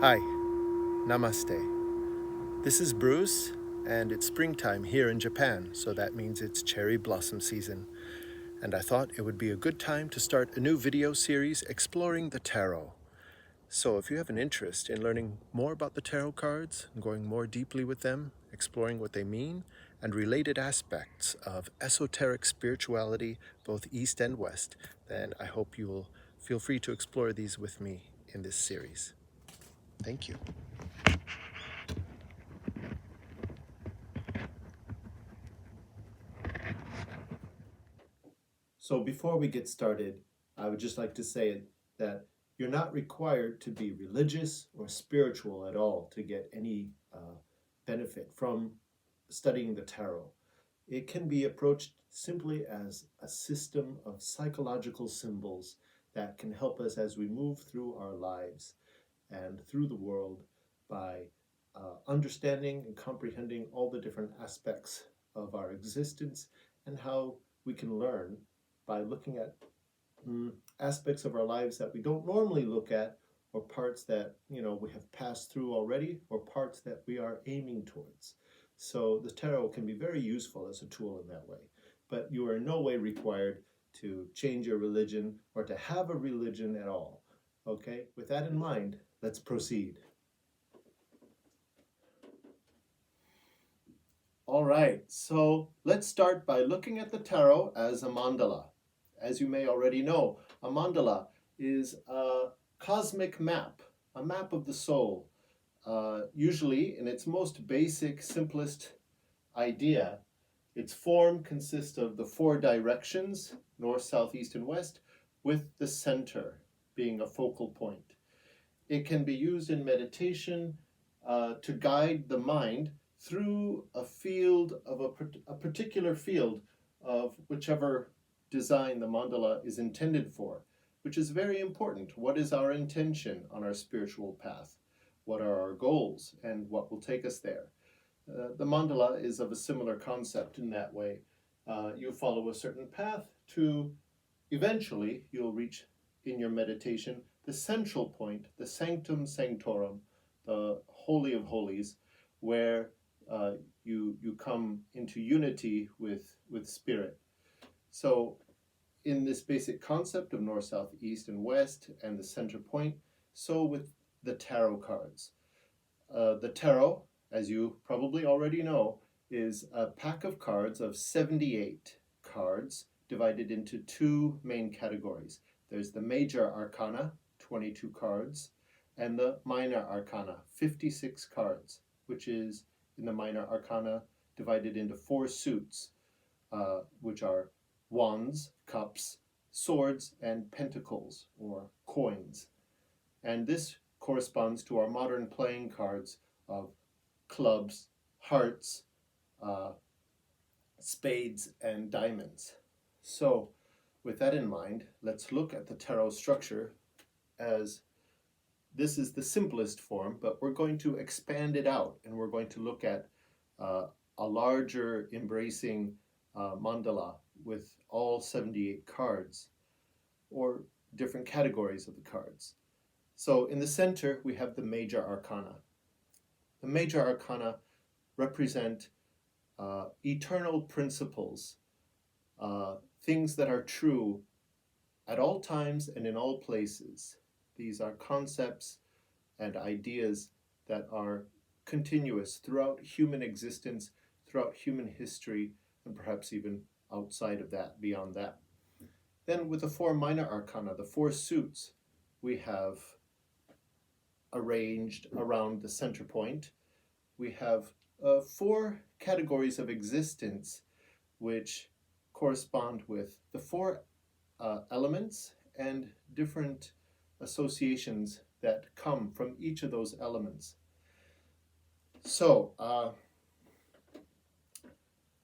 Hi, namaste. This is Bruce, and it's springtime here in Japan, so that means it's cherry blossom season. And I thought it would be a good time to start a new video series exploring the tarot. So if you have an interest in learning more about the tarot cards, going more deeply with them, exploring what they mean, and related aspects of esoteric spirituality, both East and West, then I hope you will feel free to explore these with me in this series. Thank you. So before we get started, I would just like to say that you're not required to be religious or spiritual at all to get any benefit from studying the tarot. It can be approached simply as a system of psychological symbols that can help us as we move through our lives and through the world by understanding and comprehending all the different aspects of our existence and how we can learn by looking at aspects of our lives that we don't normally look at, or parts that we have passed through already, or parts that we are aiming towards. So the tarot can be very useful as a tool in that way, but you are in no way required to change your religion or to have a religion at all. Okay, with that in mind, let's proceed. All right, so let's start by looking at the tarot as a mandala. As you may already know, a mandala is a cosmic map, a map of the soul. Usually, in its most basic, simplest idea, its form consists of the four directions, north, south, east, and west, with the center being a focal point. It can be used in meditation to guide the mind through a field of a particular field of whichever design the mandala is intended for, which is very important. What is our intention on our spiritual path? What are our goals and what will take us there? The mandala is of a similar concept in that way. You follow a certain path to eventually you'll reach in your meditation the central point, the sanctum sanctorum, the holy of holies, where you come into unity with spirit. So in this basic concept of north, south, east, and west, and the center point, so with the tarot cards. The tarot, as you probably already know, is a pack of cards of 78 cards divided into two main categories. There's the major arcana, 22 cards, and the minor arcana, 56 cards, which is in the minor arcana divided into four suits, which are wands, cups, swords, and pentacles, or coins. And this corresponds to our modern playing cards of clubs, hearts, spades, and diamonds. So with that in mind, let's look at the tarot structure as this is the simplest form, but we're going to expand it out and we're going to look at a larger embracing mandala with all 78 cards or different categories of the cards. So in the center, we have the major arcana. The major arcana represent eternal principles, things that are true at all times and in all places. These are concepts and ideas that are continuous throughout human existence, throughout human history, and perhaps even outside of that, beyond that. Then with the four minor arcana, the four suits, we have arranged around the center point. We have four categories of existence which correspond with the four elements and different associations that come from each of those elements. So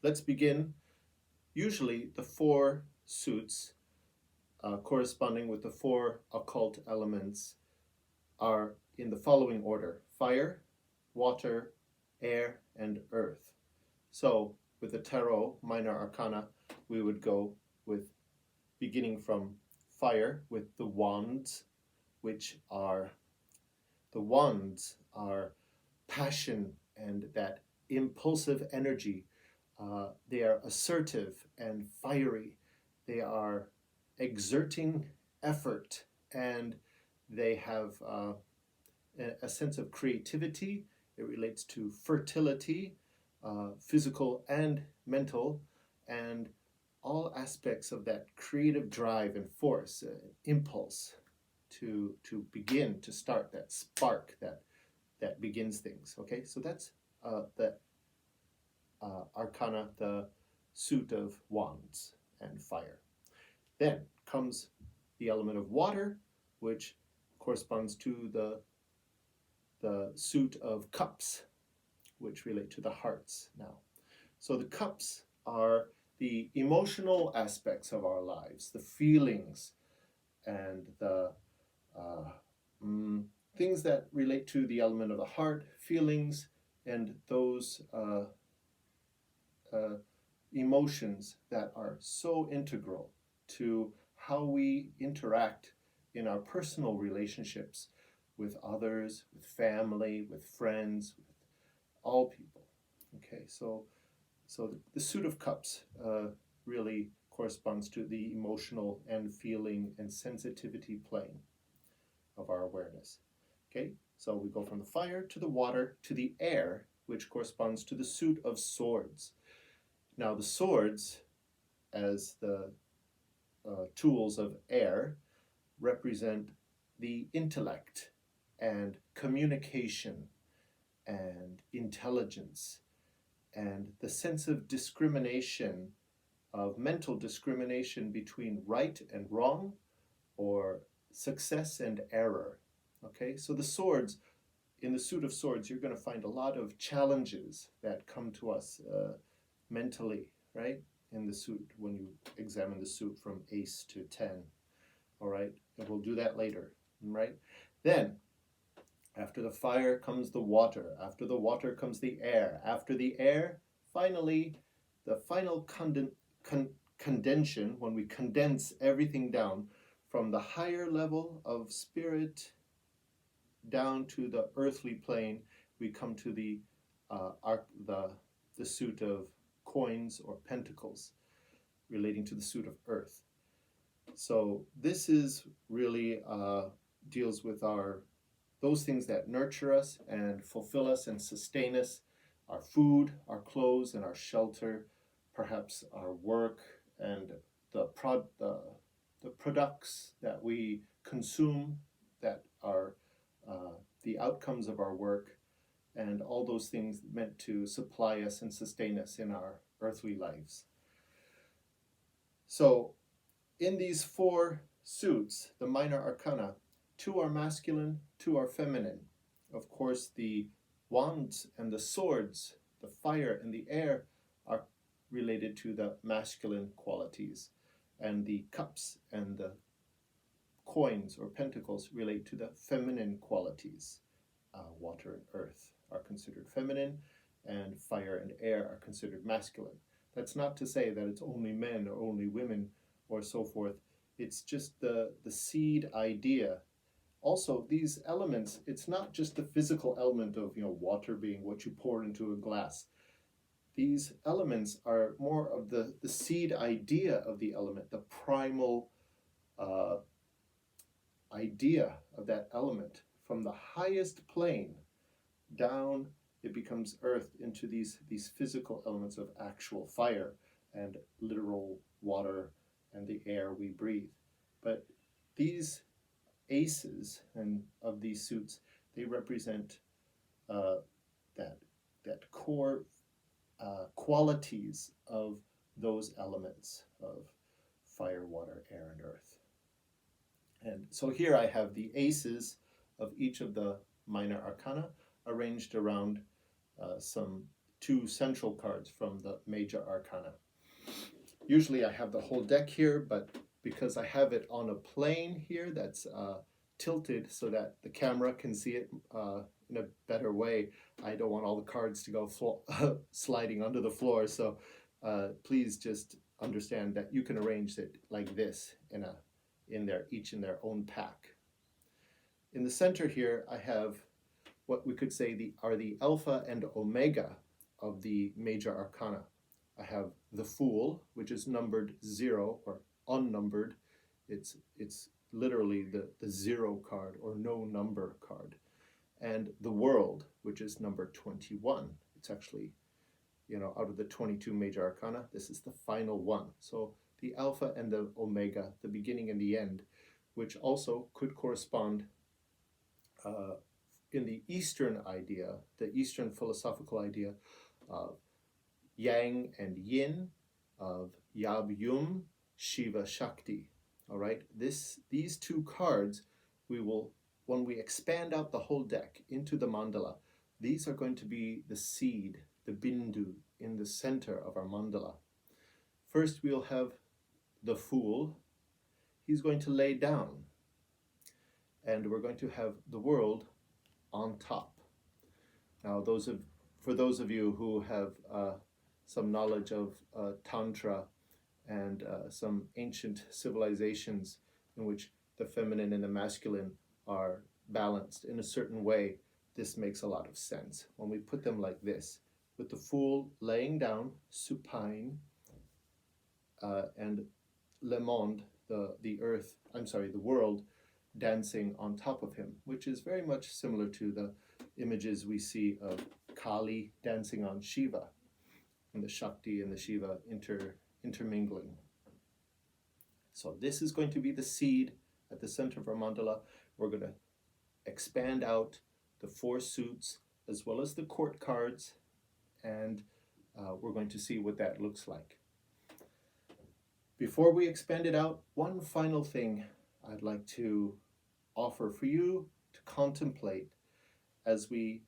let's begin. Usually the four suits corresponding with the four occult elements are in the following order: fire, water, air, and earth. So with the tarot minor arcana, we would go with beginning from fire with the wands, which are The wands are passion and that impulsive energy. They are assertive and fiery. They are exerting effort, and they have a sense of creativity. It relates to fertility, physical and mental, and all aspects of that creative drive and force, impulse to begin, to start, that spark that begins things. Okay, so that's the Arcana, the suit of wands and fire. Then comes the element of water, which corresponds to the suit of cups, which relate to the hearts now. So the cups are the emotional aspects of our lives, the feelings and the things that relate to the element of the heart, feelings, and those emotions that are so integral to how we interact in our personal relationships with others, with family, with friends, with all people. Okay, so the suit of cups really corresponds to the emotional and feeling and sensitivity plane of our awareness. Okay, so we go from the fire to the water to the air, which corresponds to the suit of swords. Now the swords, as the tools of air, represent the intellect and communication and intelligence and the sense of discrimination, of mental discrimination between right and wrong, or success and error. Okay, so the swords, in the suit of swords, you're going to find a lot of challenges that come to us mentally, right? In the suit, when you examine the suit from ace to 10. All right, and we'll do that later, right? Then, after the fire comes the water. After the water comes the air. After the air, finally, the final condensation, when we condense everything down from the higher level of spirit down to the earthly plane, we come to the suit of coins or pentacles, relating to the suit of earth. So this is really deals with those things that nurture us and fulfill us and sustain us, our food, our clothes, and our shelter, perhaps our work and the products that we consume that are the outcomes of our work, and all those things meant to supply us and sustain us in our earthly lives. So in these four suits, the minor arcana, two are masculine, two are feminine. Of course, the wands and the swords, the fire and the air, are related to the masculine qualities, and the cups and the coins or pentacles relate to the feminine qualities. Water and earth are considered feminine, and fire and air are considered masculine. That's not to say that it's only men or only women or so forth. It's just the seed idea. Also, these elements, it's not just the physical element of water being what you pour into a glass. These elements are more of the seed idea of the element, the primal idea of that element. From the highest plane down, it becomes earth into these physical elements of actual fire and literal water and the air we breathe. But these aces and of these suits, they represent that core qualities of those elements of fire, water, air, and earth. And so here I have the aces of each of the minor arcana arranged around some two central cards from the major arcana. Usually I have the whole deck here, but because I have it on a plane here that's tilted so that the camera can see it in a better way, I don't want all the cards to go sliding onto the floor. So please just understand that you can arrange it like this each in their own pack. in the center here, I have what we could say are the alpha and omega of the major arcana. I have the Fool, which is numbered 0 or unnumbered. It's literally the 0 card or no number card. And the World, which is number 21. It's actually, out of the 22 major arcana, this is the final one. So the alpha and the omega, the beginning and the end, which also could correspond in the Eastern idea, the Eastern philosophical idea of Yang and Yin, of Yab Yum, Shiva Shakti. All right, these two cards, when we expand out the whole deck into the mandala, these are going to be the seed, the bindu, in the center of our mandala. First, we'll have the Fool. He's going to lay down, and we're going to have the World on top. Now, for those of you who have some knowledge of Tantra and some ancient civilizations in which the feminine and the masculine are balanced in a certain way, this makes a lot of sense. When we put them like this, with the Fool laying down, supine, and le monde, the world, dancing on top of him, which is very much similar to the images we see of Kali dancing on Shiva, and the Shakti and the Shiva intermingling. So this is going to be the seed at the center of our mandala. We're going to expand out the 4 suits as well as the court cards, and we're going to see what that looks like. Before we expand it out, one final thing I'd like to offer for you to contemplate as we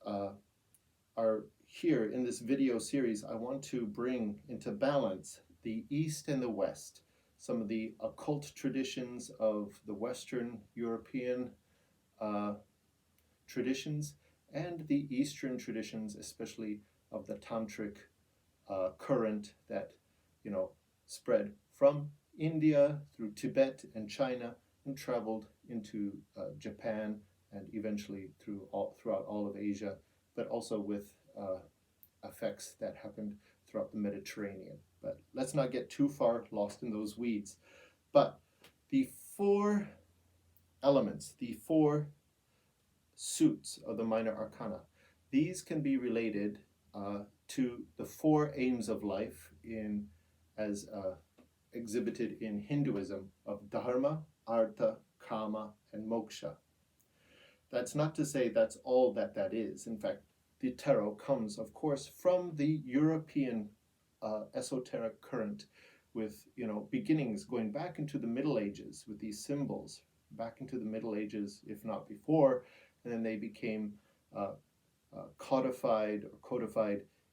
are here in this video series. I want to bring into balance the East and the West, some of the occult traditions of the Western European traditions and the Eastern traditions, especially of the tantric current that spread from India through Tibet and China and traveled into Japan and eventually throughout all of Asia, but also with effects that happened throughout the Mediterranean. But let's not get too far lost in those weeds. But the 4 elements, the 4 suits of the minor arcana, these can be related to the 4 aims of life as exhibited in Hinduism of dharma, artha, kama, and moksha. That's not to say that's all that is. In fact, the tarot comes, of course, from the European esoteric current, with beginnings going back into the Middle Ages with these symbols, back into the Middle Ages, if not before, and then they became codified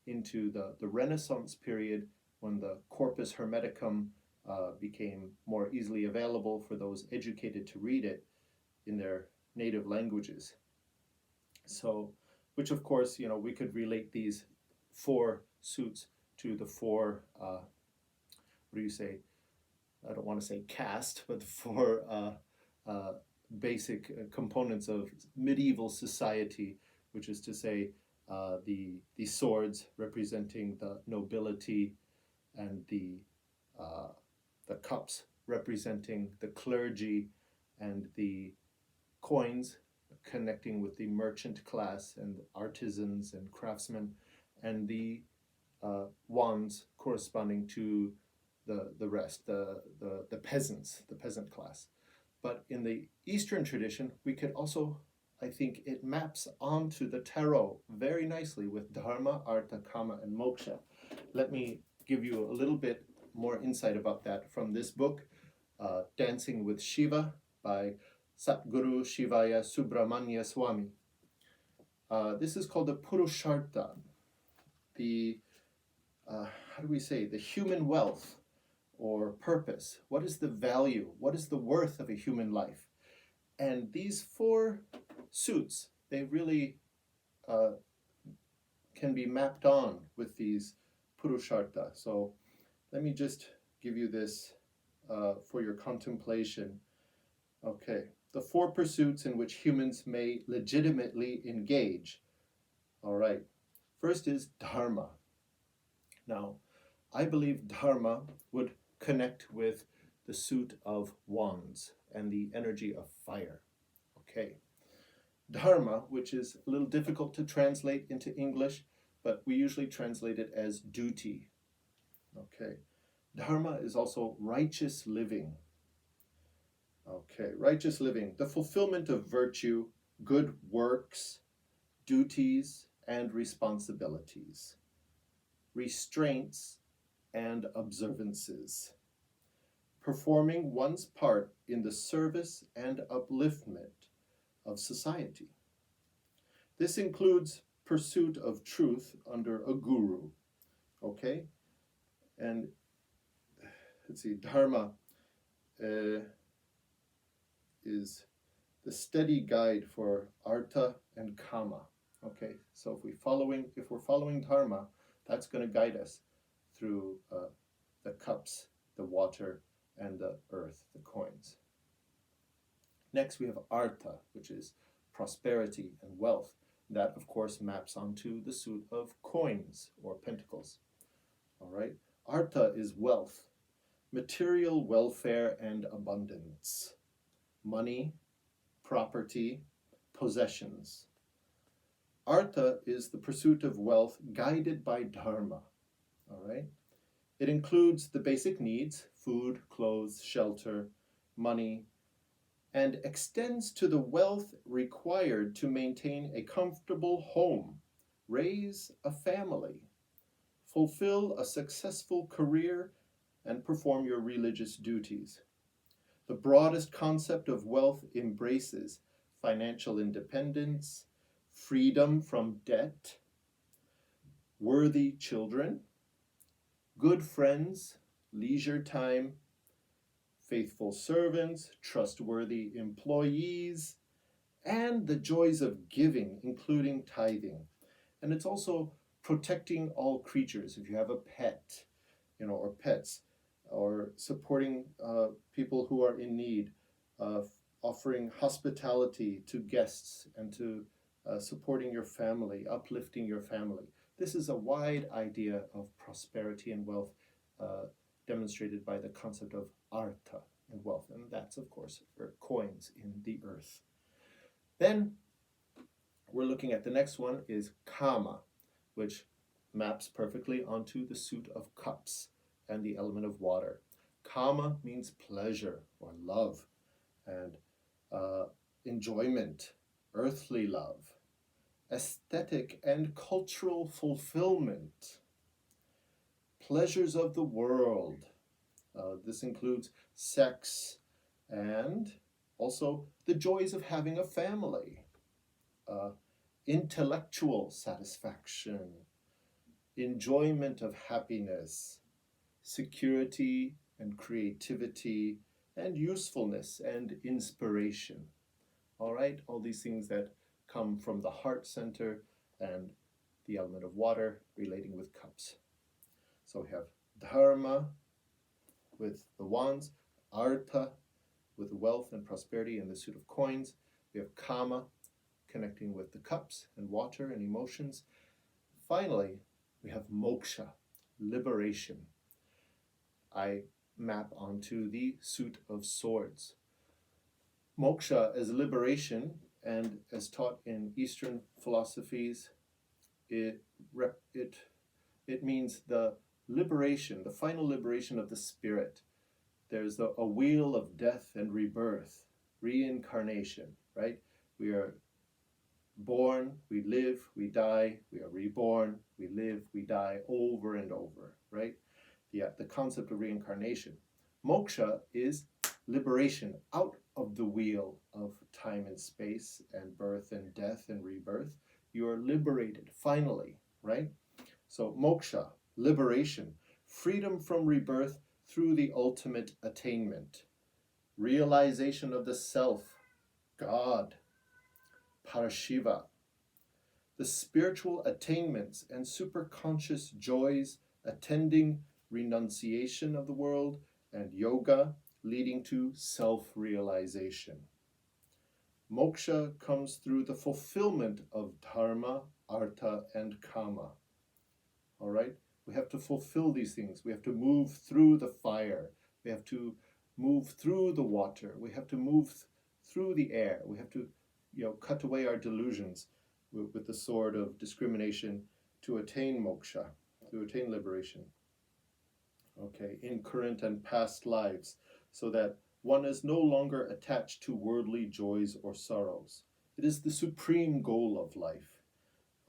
into the Renaissance period, when the corpus hermeticum became more easily available for those educated to read it in their native languages. So, which of course, we could relate these 4 suits to the 4, I don't want to say caste, but the 4 basic components of medieval society, which is to say the swords representing the nobility, and the cups representing the clergy, and the coins connecting with the merchant class and artisans and craftsmen, and the wands corresponding to the rest, the peasants, the peasant class. But in the Eastern tradition, we could also, I think it maps onto the tarot very nicely with dharma, artha, kama, and moksha. Let me give you a little bit more insight about that from this book, Dancing with Shiva by Satguru Shivaya Subramanya Swami. This is called the Purushartha, the human wealth or purpose. What is the value? What is the worth of a human life? And these 4 suits, they really can be mapped on with these Purushartha. So let me just give you this for your contemplation. Okay, the 4 pursuits in which humans may legitimately engage. All right, first is dharma. Now, I believe dharma would connect with the suit of wands and the energy of fire. Okay, dharma, which is a little difficult to translate into English, but we usually translate it as duty. Okay, dharma is also righteous living. Okay, righteous living, the fulfillment of virtue, good works, duties, and responsibilities, restraints and observances, performing one's part in the service and upliftment of society. This includes pursuit of truth under a guru, okay? And let's see, dharma is the steady guide for artha and kama. Okay, so if we're following dharma, that's going to guide us through the cups, the water, and the earth, the coins. Next, we have artha, which is prosperity and wealth. That, of course, maps onto the suit of coins or pentacles. All right, artha is wealth, material welfare and abundance, money, property, possessions. Artha is the pursuit of wealth guided by dharma. All right, it includes the basic needs: food, clothes, shelter, money, and extends to the wealth required to maintain a comfortable home, raise a family, fulfill a successful career, and perform your religious duties. The broadest concept of wealth embraces financial independence, freedom from debt, worthy children, good friends, leisure time, faithful servants, trustworthy employees, and the joys of giving, including tithing. And it's also protecting all creatures. If you have a pet, or pets, or supporting people who are in need, offering hospitality to guests, and to supporting your family, uplifting your family. This is a wide idea of prosperity and wealth demonstrated by the concept of artha and wealth, and that's, of course, for coins in the earth. Then we're looking at the next one is kama, which maps perfectly onto the suit of cups and the element of water. Kama means pleasure or love and enjoyment, earthly love, aesthetic and cultural fulfillment, pleasures of the world. This includes sex and also the joys of having a family, intellectual satisfaction, enjoyment of happiness, security and creativity, and usefulness and inspiration. All right, all these things that come from the heart center and the element of water relating with cups. So we have dharma with the wands, artha with wealth and prosperity and the suit of coins. We have kama connecting with the cups and water and emotions. Finally, we have moksha, liberation. I map onto the suit of swords. Moksha as liberation, and as taught in Eastern philosophies, it means the liberation, the final liberation of the spirit. There's a wheel of death and rebirth, reincarnation, right? We are born, we live, we die, we are reborn, we live, we die, over and over, right? The concept of reincarnation. Moksha is liberation out of the wheel of time and space and birth and death and rebirth. You are liberated, finally, right? So moksha, liberation, freedom from rebirth through the ultimate attainment, realization of the self, God, Parashiva, the spiritual attainments and superconscious joys attending renunciation of the world, and yoga leading to self-realization. Moksha comes through the fulfillment of dharma, artha, and kama. All right? We have to fulfill these things. We have to move through the fire. We have to move through the water. We have to move through the air. We have to, cut away our delusions with the sword of discrimination to attain moksha, to attain liberation. Okay, in current and past lives, so that one is no longer attached to worldly joys or sorrows. It is the supreme goal of life.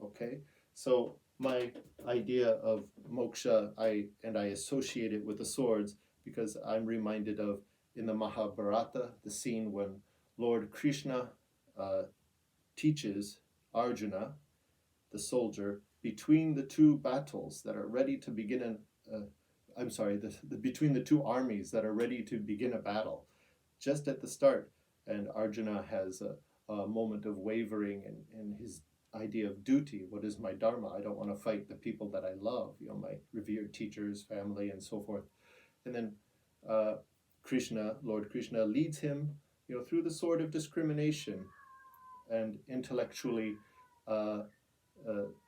Okay, so my idea of moksha, I associate it with the swords because I'm reminded of in the Mahabharata the scene when Lord Krishna teaches Arjuna, the soldier, between the two battles that are ready to begin between the two armies that are ready to begin a battle, just at the start, and Arjuna has a moment of wavering in his idea of duty. What is my dharma? I don't want to fight the people that I love, my revered teachers, family, and so forth. And then Lord Krishna leads him, through the sword of discrimination and intellectually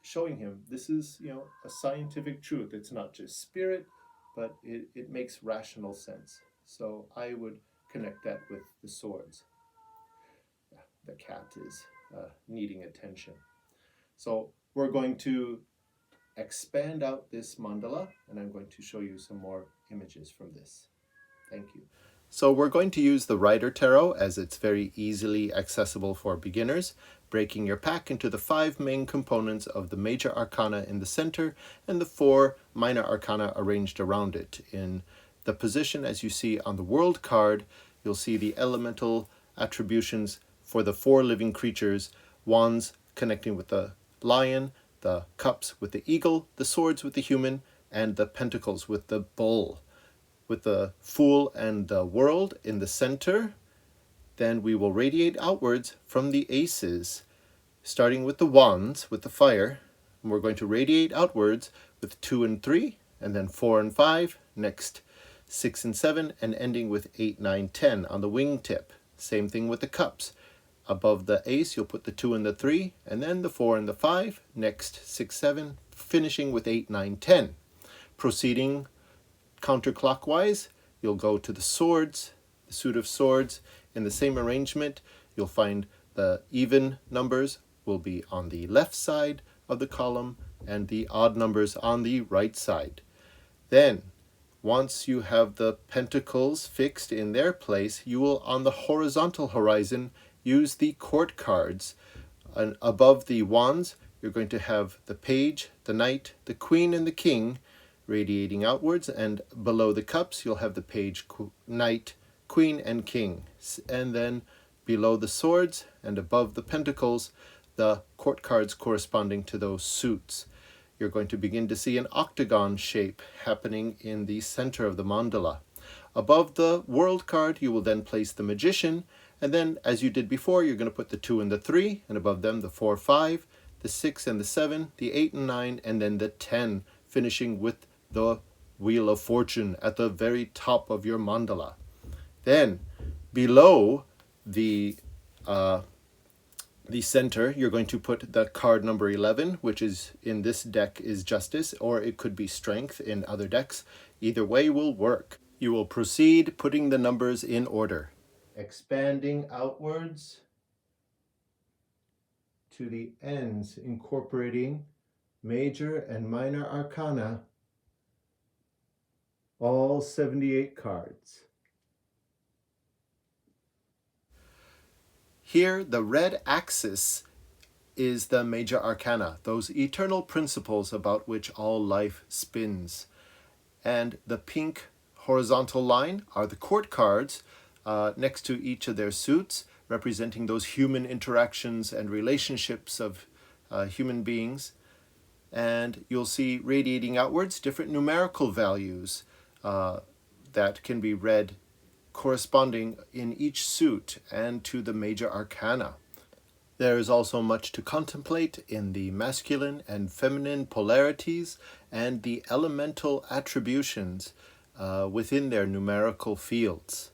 showing him this is, a scientific truth. It's not just spirit, but it makes rational sense. So I would connect that with the swords. The cat is needing attention. So we're going to expand out this mandala, and I'm going to show you some more images from this. Thank you. So we're going to use the Rider Tarot as it's very easily accessible for beginners, breaking your pack into the 5 main components of the major arcana in the center and the 4 minor arcana arranged around it. In the position as you see on the world card, you'll see the elemental attributions for the 4 living creatures, wands connecting with the lion, the cups with the eagle, the swords with the human, and the pentacles with the bull. With the Fool and the World in the center, then we will radiate outwards from the aces, starting with the wands, with the fire. And we're going to radiate outwards with 2 and 3, and then 4 and 5, next 6 and 7, and ending with 8, 9, 10 on the wingtip. Same thing with the cups. Above the ace, you'll put the 2 and the 3, and then the 4 and the 5, next 6, 7, finishing with 8, 9, 10. Proceeding counterclockwise, you'll go to the swords, the suit of swords. In the same arrangement, you'll find the even numbers will be on the left side of the column and the odd numbers on the right side. Then, once you have the pentacles fixed in their place, you will, on the horizontal horizon, use the court cards. And above the wands, you're going to have the page, the knight, the queen, and the king radiating outwards, and below the cups you'll have the page, knight, queen, and king. And then below the swords and above the pentacles, the court cards corresponding to those suits. You're going to begin to see an octagon shape happening in the center of the mandala. Above the world card, you will then place the magician, and then, as you did before, you're going to put the 2 and the 3, and above them the 4, 5, the 6 and the 7, the 8 and 9, and then the 10, finishing with the Wheel of Fortune at the very top of your mandala. Then, below the center, you're going to put the card number 11, which is in this deck is Justice, or it could be Strength in other decks. Either way will work. You will proceed putting the numbers in order. Expanding outwards to the ends, incorporating major and minor arcana, all 78 cards. Here, the red axis is the major arcana, those eternal principles about which all life spins. And the pink horizontal line are the court cards next to each of their suits, representing those human interactions and relationships of human beings. And you'll see radiating outwards different numerical values that can be read corresponding in each suit and to the major arcana. There is also much to contemplate in the masculine and feminine polarities and the elemental attributions within their numerical fields.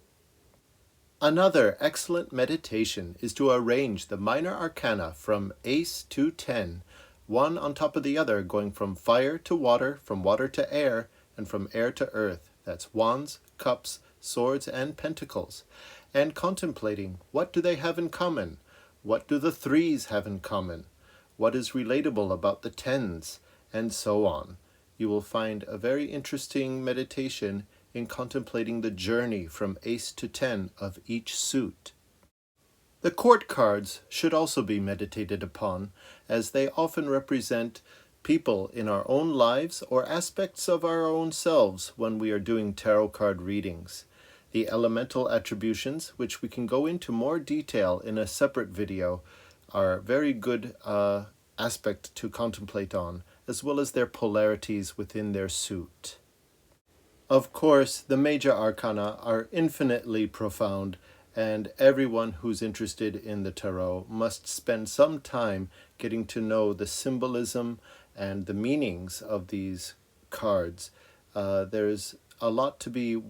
Another excellent meditation is to arrange the minor arcana from ace to 10, one on top of the other, going from fire to water, from water to air, and from air to earth. That's wands, cups, swords, and pentacles. And contemplating, what do they have in common? What do the threes have in common? What is relatable about the tens? And so on. You will find a very interesting meditation in contemplating the journey from ace to 10 of each suit. The court cards should also be meditated upon, as they often represent people in our own lives or aspects of our own selves when we are doing tarot card readings. The elemental attributions, which we can go into more detail in a separate video, are very good aspect to contemplate on, as well as their polarities within their suit. Of course, the major arcana are infinitely profound, and everyone who's interested in the tarot must spend some time getting to know the symbolism and the meanings of these cards. There's a lot to be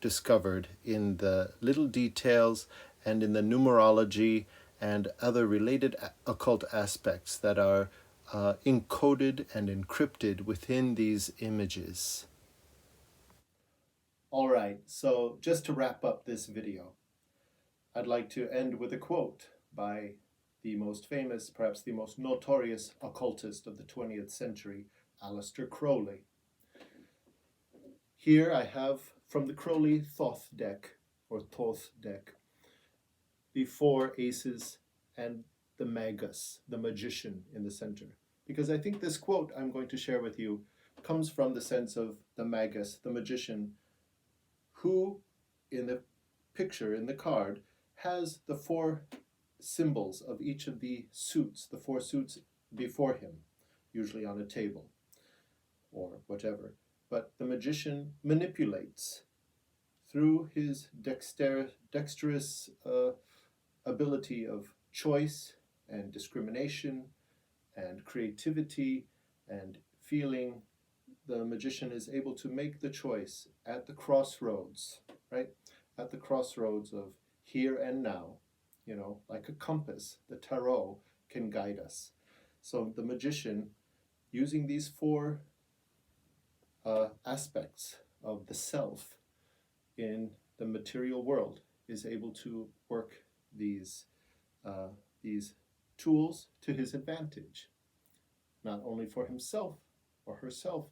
discovered in the little details and in the numerology and other related occult aspects that are encoded and encrypted within these images. All right, so just to wrap up this video, I'd like to end with a quote by the most famous, perhaps the most notorious occultist of the 20th century, Aleister Crowley. Here I have from the Crowley Thoth deck, or Thoth deck, the 4 aces and the magus, the magician in the center. Because I think this quote I'm going to share with you comes from the sense of the magus, the magician, who in the picture, in the card, has the 4 symbols of each of the suits, the 4 suits before him, usually on a table or whatever. But the magician manipulates through his dexterous ability of choice and discrimination and creativity and feeling. The magician is able to make the choice at the crossroads, right? At the crossroads of here and now, like a compass, the tarot can guide us. So the magician, using these 4 aspects of the self in the material world, is able to work these tools to his advantage, not only for himself or herself,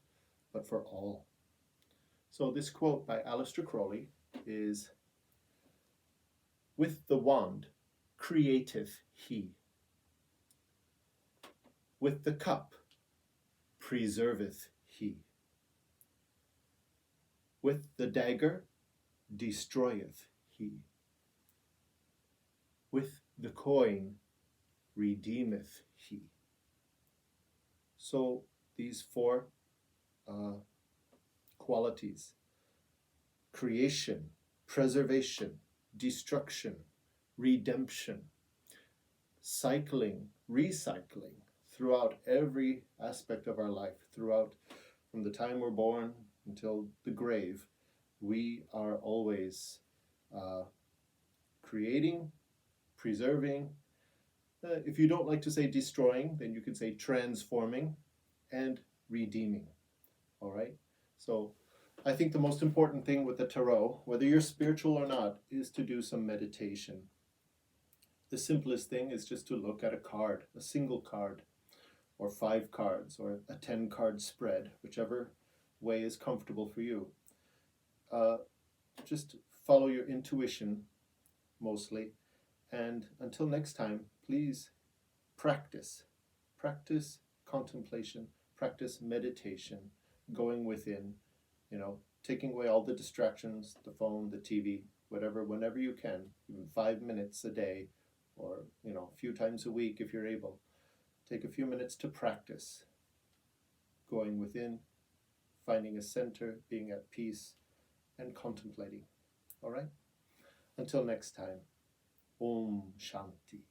but for all. So this quote by Aleister Crowley is, "With the wand createth he. With the cup preserveth he. With the dagger destroyeth he. With the coin redeemeth he." So these 4 qualities: creation, preservation, destruction, redemption, cycling, recycling throughout every aspect of our life, throughout from the time we're born until the grave. We are always creating, preserving. If you don't like to say destroying, then you could say transforming and redeeming. All right? So I think the most important thing with the tarot, whether you're spiritual or not, is to do some meditation. The simplest thing is just to look at a card, a single card, or 5 cards, or a 10-card spread, whichever way is comfortable for you. Just follow your intuition, mostly. And until next time, please practice. Practice contemplation, practice meditation, going within, taking away all the distractions, the phone, the TV, whatever, whenever you can, even 5 minutes a day, or, a few times a week if you're able. Take a few minutes to practice going within, finding a center, being at peace, and contemplating. All right? Until next time, Om Shanti.